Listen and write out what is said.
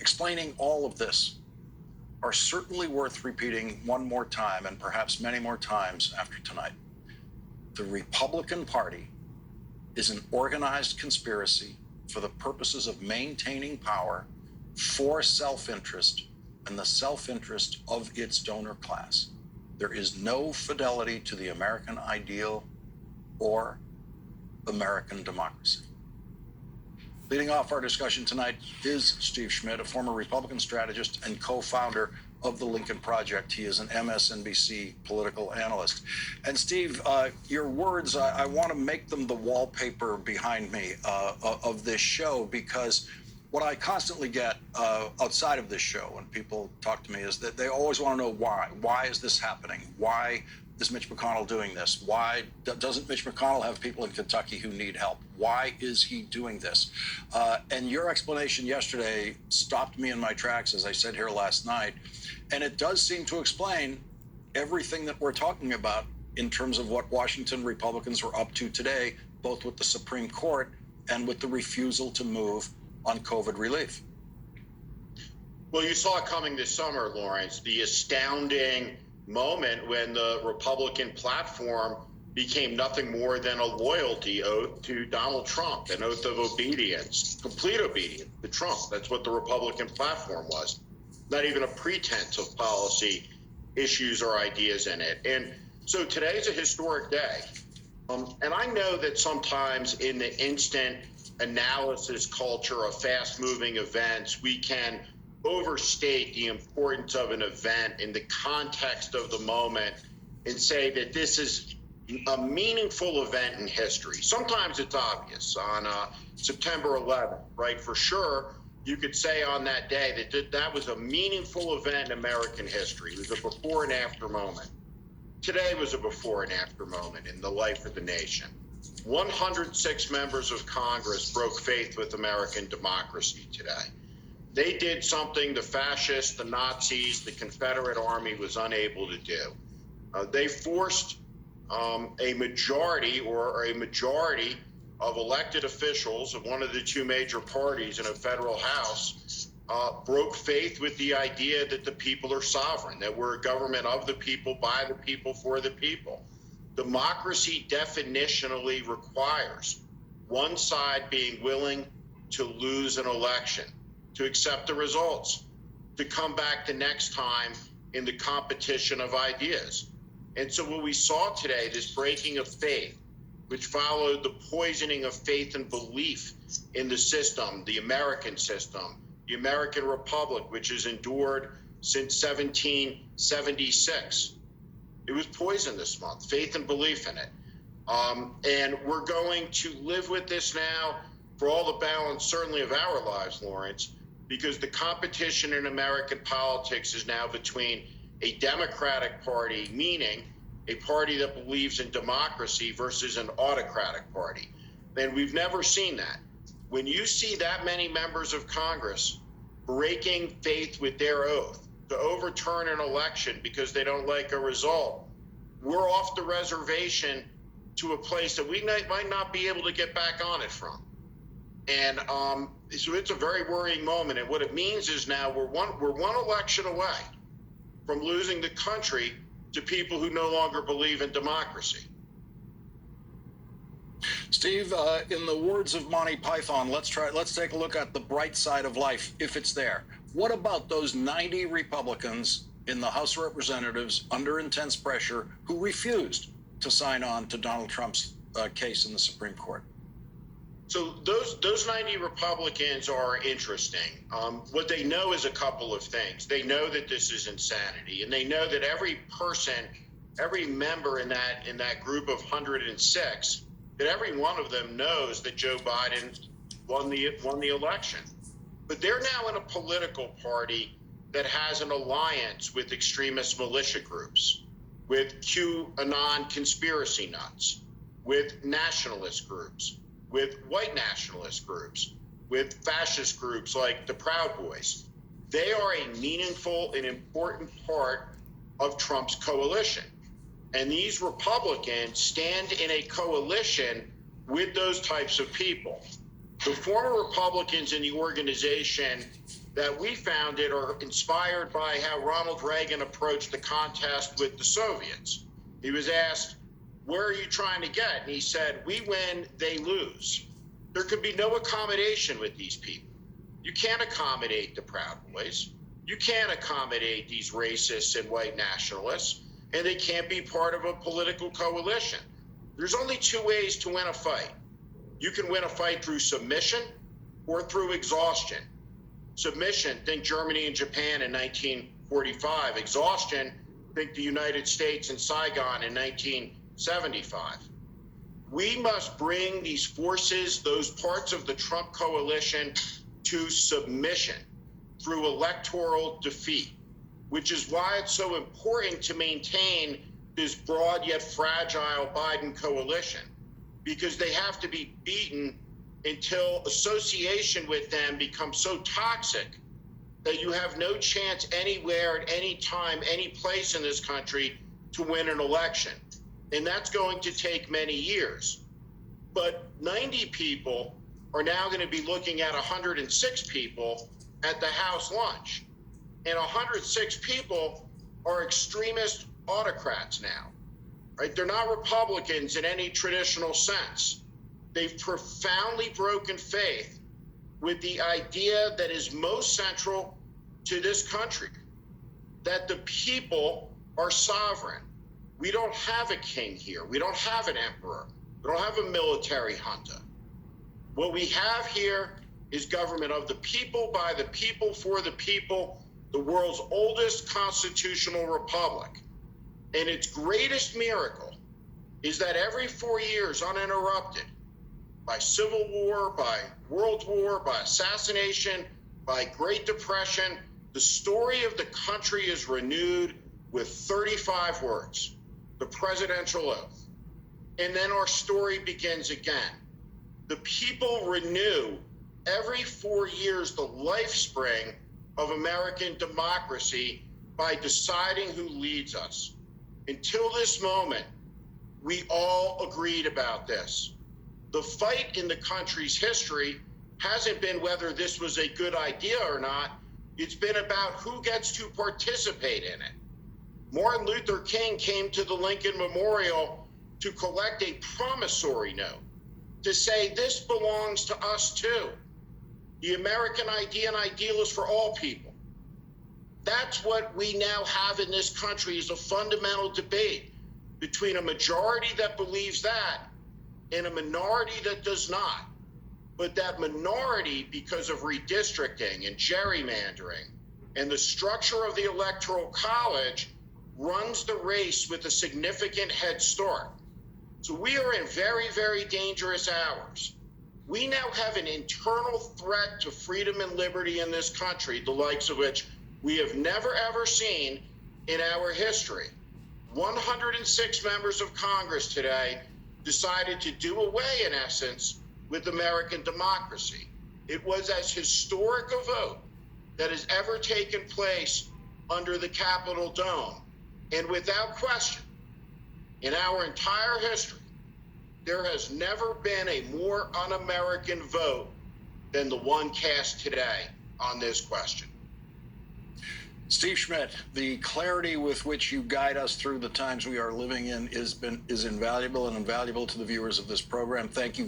explaining all of this are certainly worth repeating one more time, and perhaps many more times after tonight. The Republican Party is an organized conspiracy for the purposes of maintaining power for self-interest and the self-interest of its donor class. There is no fidelity to the American ideal or American democracy. Leading off our discussion tonight is Steve Schmidt, a former Republican strategist and co-founder of the Lincoln Project. He is an MSNBC political analyst. And Steve, your words, I want to make them the wallpaper behind me of this show, because what I constantly get outside of this show when people talk to me is that they always want to know why. Why is this happening? Why is Mitch McConnell doing this? Why doesn't Mitch McConnell have people in Kentucky who need help? Why is he doing this? And your explanation yesterday stopped me in my tracks, as I said here last night. And it does seem to explain everything that we're talking about in terms of what Washington Republicans were up to today, both with the Supreme Court and with the refusal to move on COVID relief. Well, you saw it coming this summer, Lawrence, the astounding moment when the Republican platform became nothing more than a loyalty oath to Donald Trump, an oath of obedience, complete obedience to Trump. That's what the Republican platform was. Not even a pretense of policy issues or ideas in it. And so today's a historic day. And I know that sometimes in the instant analysis culture of fast-moving events, we can overstate the importance of an event in the context of the moment and say that this is a meaningful event in history. Sometimes it's obvious. On September 11th, right? For sure, you could say on that day that was a meaningful event in American history. It was a before and after moment. Today was a before and after moment in the life of the nation. 106 members of Congress broke faith with American democracy today. They did something the fascists, the Nazis, the Confederate Army was unable to do. They forced a majority of elected officials of one of the two major parties in a federal House broke faith with the idea that the people are sovereign, that we're a government of the people, by the people, for the people. Democracy definitionally requires one side being willing to lose an election, to accept the results, to come back the next time in the competition of ideas. And so what we saw today, this breaking of faith, which followed the poisoning of faith and belief in the system, the American system, the American Republic, which has endured since 1776. It was poisoned this month, faith and belief in it. And we're going to live with this now for all the balance, certainly of our lives, Lawrence, because the competition in American politics is now between a Democratic Party, meaning a party that believes in democracy, versus an autocratic party. And we've never seen that. When you see that many members of Congress breaking faith with their oath to overturn an election because they don't like a result, we're off the reservation to a place that we might not be able to get back on it from. And so it's a very worrying moment. And what it means is now we're one election away from losing the country to people who no longer believe in democracy. Steve, in the words of Monty Python, let's take a look at the bright side of life, if it's there. What about those 90 Republicans in the House of Representatives under intense pressure who refused to sign on to Donald Trump's case in the Supreme Court? So those 90 Republicans are interesting. What they know is a couple of things. They know that this is insanity, and they know that every member in that group of 106, that every one of them knows that Joe Biden won the election. But they're now in a political party that has an alliance with extremist militia groups, with QAnon conspiracy nuts, with nationalist groups, with white nationalist groups, with fascist groups like the Proud Boys. They are a meaningful and important part of Trump's coalition. And these Republicans stand in a coalition with those types of people. The former Republicans in the organization that we founded are inspired by how Ronald Reagan approached the contest with the Soviets. He was asked, where are you trying to get? And he said, we win, they lose. There could be no accommodation with these people. You can't accommodate the Proud Boys. You can't accommodate these racists and white nationalists, and they can't be part of a political coalition. There's only two ways to win a fight. You can win a fight through submission or through exhaustion. Submission, think Germany and Japan in 1945. Exhaustion, think the United States and Saigon in 1975. We must bring these forces, those parts of the Trump coalition, to submission through electoral defeat, which is why it's so important to maintain this broad yet fragile Biden coalition, because they have to be beaten until association with them becomes so toxic that you have no chance anywhere, at any time, any place in this country to win an election. And that's going to take many years. But 90 people are now going to be looking at 106 people at the House lunch. And 106 people are extremist autocrats now, right? They're not Republicans in any traditional sense. They've profoundly broken faith with the idea that is most central to this country, that the people are sovereign. We don't have a king here. We don't have an emperor. We don't have a military junta. What we have here is government of the people, by the people, for the people, the world's oldest constitutional republic. And its greatest miracle is that every 4 years, uninterrupted, by civil war, by world war, by assassination, by Great Depression, the story of the country is renewed with 35 words, the presidential oath. And then our story begins again. The people renew every 4 years the life spring of American democracy by deciding who leads us. Until this moment, we all agreed about this. The fight in the country's history hasn't been whether this was a good idea or not. It's been about who gets to participate in it. Martin Luther King came to the Lincoln Memorial to collect a promissory note, to say this belongs to us too. The American idea and ideal is for all people. That's what we now have in this country, is a fundamental debate between a majority that believes that and a minority that does not. But that minority, because of redistricting and gerrymandering and the structure of the Electoral College, runs the race with a significant head start. So we are in very, very dangerous hours. We now have an internal threat to freedom and liberty in this country, the likes of which we have never, ever seen in our history. 106 members of Congress today decided to do away, in essence, with American democracy. It was as historic a vote that has ever taken place under the Capitol dome. And without question, in our entire history, there has never been a more un-American vote than the one cast today on this question. Steve Schmidt, the clarity with which you guide us through the times we are living in is invaluable and invaluable to the viewers of this program. Thank you